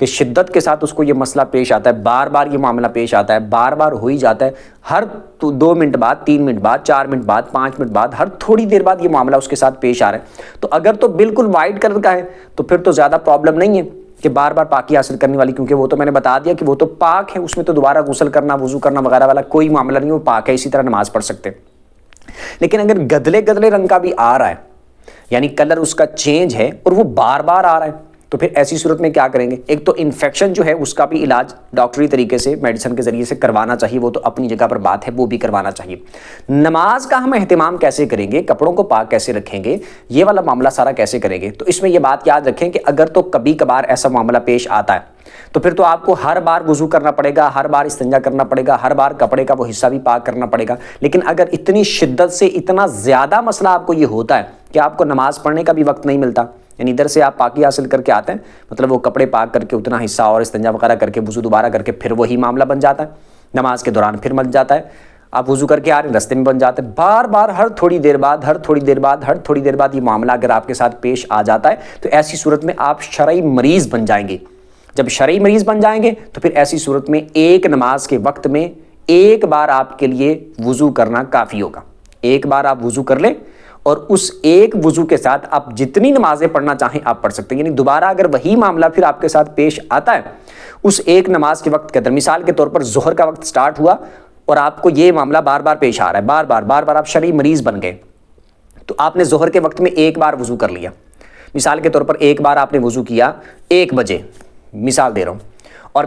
کہ شدت کے ساتھ اس کو یہ مسئلہ پیش آتا ہے, بار بار یہ معاملہ پیش آتا ہے, بار بار ہو ہی جاتا ہے, ہر 2 منٹ بعد, 3 منٹ بعد, 4 منٹ بعد, 5 منٹ بعد, ہر تھوڑی دیر بعد یہ معاملہ اس کے ساتھ پیش آ رہا ہے, تو اگر تو بالکل وائٹ کلر کا ہے تو پھر تو زیادہ پرابلم نہیں ہے کہ بار بار پاکی حاصل کرنے والی, کیونکہ وہ تو میں نے بتا دیا کہ وہ تو پاک ہے, اس میں تو دوبارہ غسل کرنا, وضو کرنا وغیرہ والا کوئی معاملہ نہیں, وہ پاک ہے, اسی طرح نماز پڑھ سکتے. لیکن اگر گدلے گدلے رنگ کا بھی آ رہا ہے, یعنی کلر اس کا چینج ہے اور وہ بار بار آ رہا ہے, تو پھر ایسی صورت میں کیا کریں گے؟ ایک تو انفیکشن جو ہے اس کا بھی علاج ڈاکٹری طریقے سے میڈیسن کے ذریعے سے کروانا چاہیے, وہ تو اپنی جگہ پر بات ہے, وہ بھی کروانا چاہیے. نماز کا ہم اہتمام کیسے کریں گے, کپڑوں کو پاک کیسے رکھیں گے, یہ والا معاملہ سارا کیسے کریں گے؟ تو اس میں یہ بات یاد رکھیں کہ اگر تو کبھی کبھار ایسا معاملہ پیش آتا ہے تو پھر تو آپ کو ہر بار وضو کرنا پڑے گا, ہر بار استنجا کرنا پڑے گا, ہر بار کپڑے کا وہ حصہ بھی پاک کرنا پڑے گا. لیکن اگر اتنی شدت سے اتنا زیادہ مسئلہ آپ کو یہ ہوتا ہے کہ آپ کو نماز پڑھنے کا بھی وقت نہیں ملتا, یعنی ادھر سے آپ پاکی حاصل کر کے آتے ہیں, مطلب وہ کپڑے پاک کر کے اتنا حصہ اور استنجا وغیرہ کر کے وضو دوبارہ کر کے پھر وہی معاملہ بن جاتا ہے, نماز کے دوران پھر مل جاتا ہے, آپ وضو کر کے آ رہے ہیں رستے میں بن جاتا ہے, بار بار ہر تھوڑی دیر بعد یہ معاملہ اگر آپ کے ساتھ پیش آ جاتا ہے تو ایسی صورت میں آپ شرعی مریض بن جائیں گے. جب شرعی مریض بن جائیں گے تو پھر ایسی صورت میں ایک نماز کے وقت میں ایک بار آپ کے لیے وضو کرنا کافی ہوگا. ایک بار آپ وضو کر لیں اور اس ایک وضو کے ساتھ آپ جتنی نمازیں پڑھنا چاہیں آپ پڑھ سکتے ہیں. یعنی دوبارہ اگر وہی معاملہ پھر آپ کے ساتھ پیش آتا ہے اس ایک نماز کے وقت کے اندر, مثال کے طور پر ظہر کا وقت سٹارٹ ہوا اور آپ کو یہ معاملہ بار بار پیش آ رہا ہے, بار بار آپ شرعی مریض بن گئے, تو آپ نے ظہر کے وقت میں ایک بار وضو کر لیا, مثال کے طور پر ایک بار آپ نے وضو کیا 1 بجے, مثال دے رہا ہوں, اور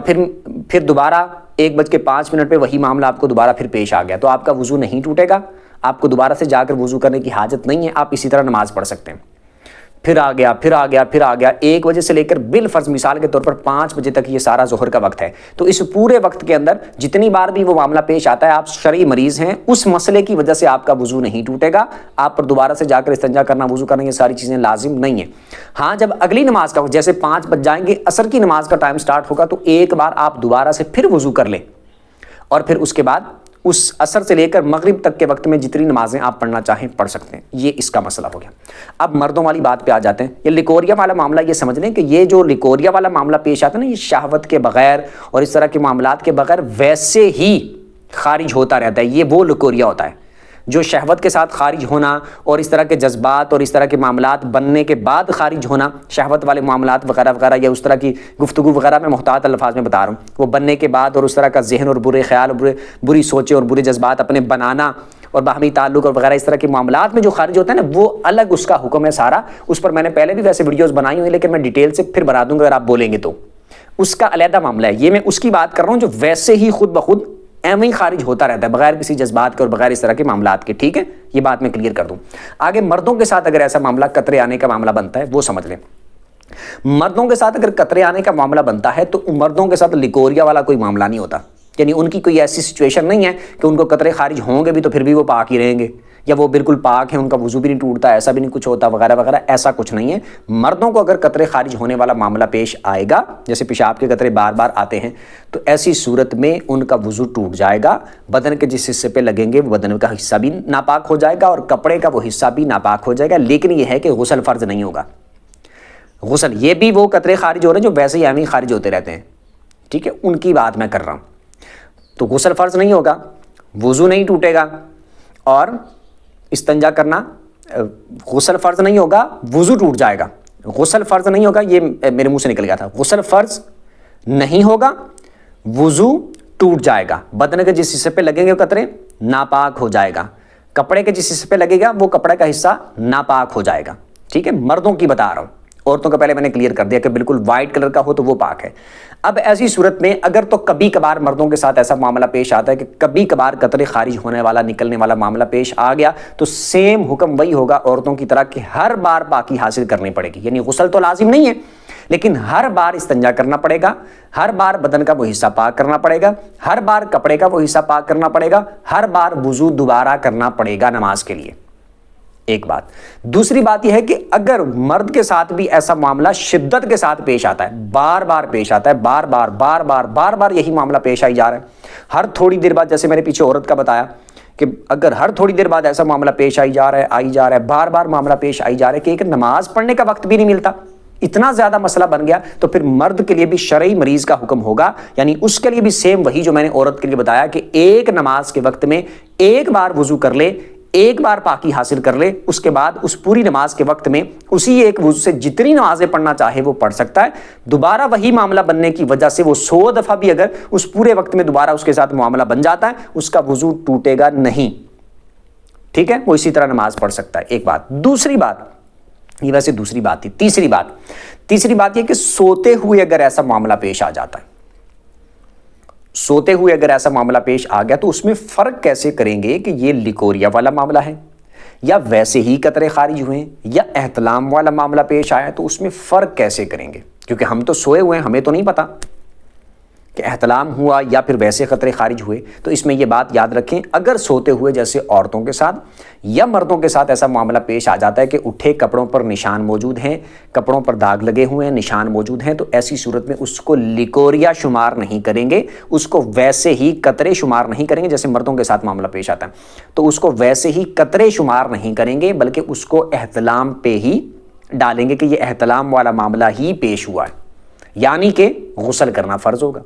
پھر دوبارہ 1:05 پہ وہی معاملہ آپ کو دوبارہ پھر پیش آ گیا, تو آپ کا وضو نہیں ٹوٹے گا, آپ کو دوبارہ سے جا کر وضو کرنے کی حاجت نہیں ہے, آپ اسی طرح نماز پڑھ سکتے ہیں. پھر آ گیا 1 بجے سے لے کر بالفرض مثال کے طور پر 5 بجے تک یہ سارا ظہر کا وقت ہے, تو اس پورے وقت کے اندر جتنی بار بھی وہ معاملہ پیش آتا ہے آپ شرعی مریض ہیں, اس مسئلے کی وجہ سے آپ کا وضو نہیں ٹوٹے گا, آپ پر دوبارہ سے جا کر استنجا کرنا, وضو کرنا, یہ ساری چیزیں لازم نہیں ہیں. ہاں جب اگلی نماز کا جیسے 5 بج جائیں گے, عصر کی نماز کا ٹائم سٹارٹ ہوگا, تو ایک بار آپ دوبارہ سے پھر وضو کر لیں اور پھر اس کے بعد اس عصر سے لے کر مغرب تک کے وقت میں جتنی نمازیں آپ پڑھنا چاہیں پڑھ سکتے ہیں. یہ اس کا مسئلہ ہو گیا. اب مردوں والی بات پہ آ جاتے ہیں. یہ لیکوریا والا معاملہ یہ سمجھ لیں کہ یہ جو لیکوریا والا معاملہ پیش آتا ہے نا, یہ شہوت کے بغیر اور اس طرح کے معاملات کے بغیر ویسے ہی خارج ہوتا رہتا ہے. یہ وہ لیکوریا ہوتا ہے جو شہوت کے ساتھ خارج ہونا اور اس طرح کے جذبات اور اس طرح کے معاملات بننے کے بعد خارج ہونا, شہوت والے معاملات وغیرہ وغیرہ, یا اس طرح کی گفتگو وغیرہ میں محتاط الفاظ میں بتا رہا ہوں, وہ بننے کے بعد اور اس طرح کا ذہن اور برے خیال اور بری سوچیں اور برے جذبات اپنے بنانا اور باہمی تعلق اور وغیرہ اس طرح کے معاملات میں جو خارج ہوتا ہے نا, وہ الگ اس کا حکم ہے سارا. اس پر میں نے پہلے بھی ویسے ویڈیوز بنائی ہوئی, لیکن میں ڈیٹیل سے پھر بنا دوں گا اگر آپ بولیں گے, تو اس کا علیحدہ معاملہ ہے. یہ میں اس کی بات کر رہا ہوں جو ویسے ہی خود بخود ایویں خارج ہوتا رہتا ہے بغیر کسی جذبات کے اور بغیر اس طرح کے معاملات کے. ٹھیک ہے, یہ بات میں کلیئر کر دوں. آگے مردوں کے ساتھ اگر ایسا معاملہ قطرے آنے کا معاملہ بنتا ہے وہ سمجھ لیں. مردوں کے ساتھ اگر قطرے آنے کا معاملہ بنتا ہے تو مردوں کے ساتھ لیکوریا والا کوئی معاملہ نہیں ہوتا, یعنی ان کی کوئی ایسی سچویشن نہیں ہے کہ ان کو قطرے خارج ہوں گے بھی تو پھر بھی وہ پاک ہی رہیں گے, یا وہ بالکل پاک ہیں, ان کا وضو بھی نہیں ٹوٹتا, ایسا بھی نہیں کچھ ہوتا وغیرہ وغیرہ, ایسا کچھ نہیں ہے. مردوں کو اگر قطرے خارج ہونے والا معاملہ پیش آئے گا, جیسے پیشاب کے قطرے بار بار آتے ہیں, تو ایسی صورت میں ان کا وضو ٹوٹ جائے گا, بدن کے جس حصے پہ لگیں گے وہ بدن کا حصہ بھی ناپاک ہو جائے گا اور کپڑے کا وہ حصہ بھی ناپاک ہو جائے گا. لیکن یہ ہے کہ غسل فرض نہیں ہوگا. غسل یہ بھی وہ قطرے خارج ہو رہے ہیں جو ویسے ہی ایویں خارج ہوتے رہتے ہیں, ٹھیک ہے, ان کی بات میں کر رہا ہوں. تو غسل فرض نہیں ہوگا, وضو نہیں ٹوٹے گا, اور استنجا کرنا, غسل فرض نہیں ہوگا, وضو ٹوٹ جائے گا. غسل فرض نہیں ہوگا, یہ میرے منہ سے نکل گیا تھا, غسل فرض نہیں ہوگا, وضو ٹوٹ جائے گا, بدن کے جس حصے پہ لگیں گے قطرے ناپاک ہو جائے گا, کپڑے کے جس حصے پہ لگے گا وہ کپڑے کا حصہ ناپاک ہو جائے گا. ٹھیک ہے, مردوں کی بتا رہا ہوں, عورتوں کا پہلے میں نے کلیئر کر دیا کہ بالکل وائٹ کلر کا ہو تو وہ پاک ہے. اب ایسی صورت میں اگر تو کبھی کبھار مردوں کے ساتھ ایسا معاملہ پیش آتا ہے کہ کبھی کبھار قطرے خارج ہونے والا نکلنے والا معاملہ پیش آ گیا, تو سیم حکم وہی ہوگا عورتوں کی طرح کہ ہر بار پاکی حاصل کرنی پڑے گی. یعنی غسل تو لازم نہیں ہے, لیکن ہر بار استنجا کرنا پڑے گا, ہر بار بدن کا وہ حصہ پاک کرنا پڑے گا, ہر بار کپڑے کا وہ حصہ پاک کرنا پڑے گا, ہر بار وضو دوبارہ کرنا پڑے گا نماز کے لیے. ایک بات. دوسری بات یہ ہے کہ اگر مرد کے ساتھ بھی ایسا معاملہ شدت کے ساتھ پیش آتا ہے, بار بار پیش آتا ہے, بار بار یہی معاملہ پیش آئی جا رہا ہے, ہر تھوڑی دیر بعد, جیسے میں نے پیچھے عورت کا بتایا کہ اگر ہر تھوڑی دیر بعد ایسا معاملہ پیش آئی جا رہا ہے, بار بار معاملہ پیش آئی جا رہا ہے کہ ایک نماز پڑھنے کا وقت بھی نہیں ملتا, اتنا زیادہ مسئلہ بن گیا تو پھر مرد کے لیے بھی شرعی مریض کا حکم ہوگا، یعنی اس کے لیے بھی سیم وہی جو میں نے عورت کے لیے بتایا کہ ایک نماز کے وقت میں ایک بار وضو کر لے، ایک بار پاکی حاصل کر لے، اس کے بعد اس پوری نماز کے وقت میں اسی ایک وضو سے جتنی نمازیں پڑھنا چاہے وہ پڑھ سکتا ہے۔ دوبارہ وہی معاملہ بننے کی وجہ سے وہ 100 دفعہ بھی اگر اس پورے وقت میں دوبارہ اس کے ساتھ معاملہ بن جاتا ہے، اس کا وضو ٹوٹے گا نہیں، ٹھیک ہے، وہ اسی طرح نماز پڑھ سکتا ہے۔ ایک بات۔ دوسری بات، یہ ویسے دوسری بات تھی، تیسری بات یہ کہ سوتے ہوئے اگر ایسا معاملہ پیش آ جاتا ہے، سوتے ہوئے اگر ایسا معاملہ پیش آ گیا تو اس میں فرق کیسے کریں گے کہ یہ لیکوریا والا معاملہ ہے یا ویسے ہی قطرے خارج ہوئے ہیں یا احتلام والا معاملہ پیش آیا ہے، تو اس میں فرق کیسے کریں گے؟ کیونکہ ہم تو سوئے ہوئے ہیں، ہمیں تو نہیں پتا کہ احتلام ہوا یا پھر ویسے قطرے خارج ہوئے۔ تو اس میں یہ بات یاد رکھیں، اگر سوتے ہوئے جیسے عورتوں کے ساتھ یا مردوں کے ساتھ ایسا معاملہ پیش آ جاتا ہے کہ اٹھے کپڑوں پر نشان موجود ہیں، کپڑوں پر داغ لگے ہوئے ہیں، نشان موجود ہیں، تو ایسی صورت میں اس کو لیکوریا شمار نہیں کریں گے، اس کو ویسے ہی قطرے شمار نہیں کریں گے جیسے مردوں کے ساتھ معاملہ پیش آتا ہے، تو اس کو ویسے ہی قطرے شمار نہیں کریں گے بلکہ اس کو احتلام پہ ہی ڈالیں گے کہ یہ احتلام والا معاملہ ہی پیش ہوا ہے، یعنی کہ غسل کرنا فرض ہوگا۔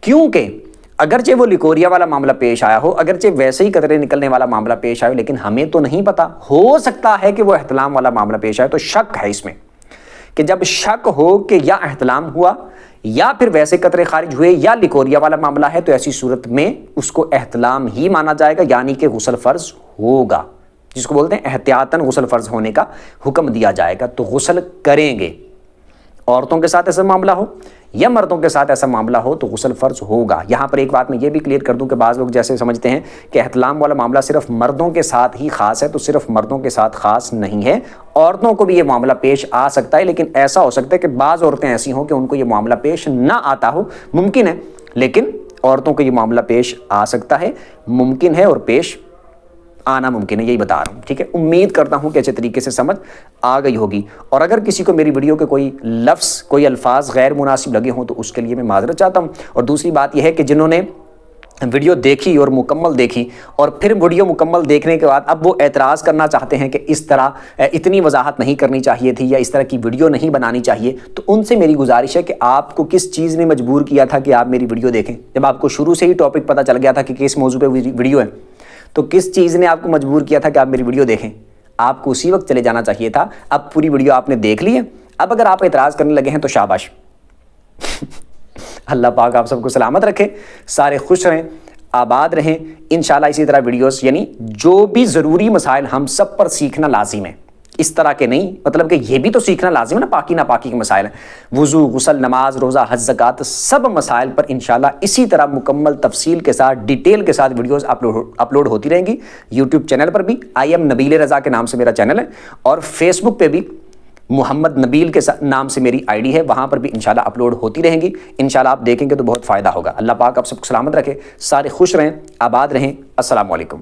کیونکہ اگرچہ وہ لیکوریا والا معاملہ پیش آیا ہو، اگرچہ ویسے ہی قطرے نکلنے والا معاملہ پیش آیا ہو، لیکن ہمیں تو نہیں پتا، ہو سکتا ہے کہ وہ احتلام والا معاملہ پیش آئے، تو شک ہے اس میں کہ جب شک ہو کہ یا احتلام ہوا یا پھر ویسے قطرے خارج ہوئے یا لیکوریا والا معاملہ ہے، تو ایسی صورت میں اس کو احتلام ہی مانا جائے گا، یعنی کہ غسل فرض ہوگا، جس کو بولتے ہیں احتیاطاً غسل فرض ہونے کا حکم دیا جائے گا، تو غسل کریں گے۔ عورتوں کے ساتھ ایسا معاملہ ہو یا مردوں کے ساتھ ایسا معاملہ ہو تو غسل فرض ہوگا۔ یہاں پر ایک بات میں یہ بھی کلیئر کر دوں کہ بعض لوگ جیسے سمجھتے ہیں کہ احتلام والا معاملہ صرف مردوں کے ساتھ ہی خاص ہے، تو صرف مردوں کے ساتھ خاص نہیں ہے، عورتوں کو بھی یہ معاملہ پیش آ سکتا ہے، لیکن ایسا ہو سکتا ہے کہ بعض عورتیں ایسی ہوں کہ ان کو یہ معاملہ پیش نہ آتا ہو، ممکن ہے، لیکن عورتوں کو یہ معاملہ پیش آ سکتا ہے، ممکن ہے اور پیش آنا ممکن ہے، یہی بتا رہا ہوں، ٹھیک ہے۔ امید کرتا ہوں کہ اچھے طریقے سے سمجھ آ گئی ہوگی، اور اگر کسی کو میری ویڈیو کے کوئی لفظ، کوئی الفاظ غیر مناسب لگے ہوں تو اس کے لیے میں معذرت چاہتا ہوں۔ اور دوسری بات یہ ہے کہ جنہوں نے ویڈیو دیکھی اور مکمل دیکھی اور پھر ویڈیو مکمل دیکھنے کے بعد اب وہ اعتراض کرنا چاہتے ہیں کہ اس طرح اتنی وضاحت نہیں کرنی چاہیے تھی یا اس طرح کی ویڈیو نہیں بنانی چاہیے، تو ان سے میری گزارش ہے کہ آپ کو کس چیز نے مجبور کیا تھا کہ آپ میری ویڈیو دیکھیں؟ جب آپ کو شروع سے ہی ٹاپک پتہ چل گیا تھا کہ کس موضوع پہ ویڈیو ہے، تو کس چیز نے آپ کو مجبور کیا تھا کہ آپ میری ویڈیو دیکھیں؟ آپ کو اسی وقت چلے جانا چاہیے تھا۔ اب پوری ویڈیو آپ نے دیکھ لی ہے، اب اگر آپ اعتراض کرنے لگے ہیں تو شاباش۔ اللہ پاک آپ سب کو سلامت رکھے، سارے خوش رہیں، آباد رہیں، انشاءاللہ اسی طرح ویڈیوز، یعنی جو بھی ضروری مسائل ہم سب پر سیکھنا لازم ہے، اس طرح کے نہیں، مطلب کہ یہ بھی تو سیکھنا لازم ہے نا، پاکی ناپاکی کے مسائل ہیں، وضو، غسل، نماز، روزہ، حج، زکوٰۃ، سب مسائل پر انشاءاللہ اسی طرح مکمل تفصیل کے ساتھ، ڈیٹیل کے ساتھ ویڈیوز اپلوڈ ہوتی رہیں گی۔ یوٹیوب چینل پر بھی I am نبیل رضا کے نام سے میرا چینل ہے، اور فیس بک پہ بھی محمد نبیل کے نام سے میری ID ہے، وہاں پر بھی انشاءاللہ اپلوڈ ہوتی رہیں گی، انشاءاللہ آپ دیکھیں گے تو بہت فائدہ ہوگا۔ اللہ پاک آپ سب کو سلامت رکھے، سارے خوش رہیں، آباد رہیں، السلام علیکم۔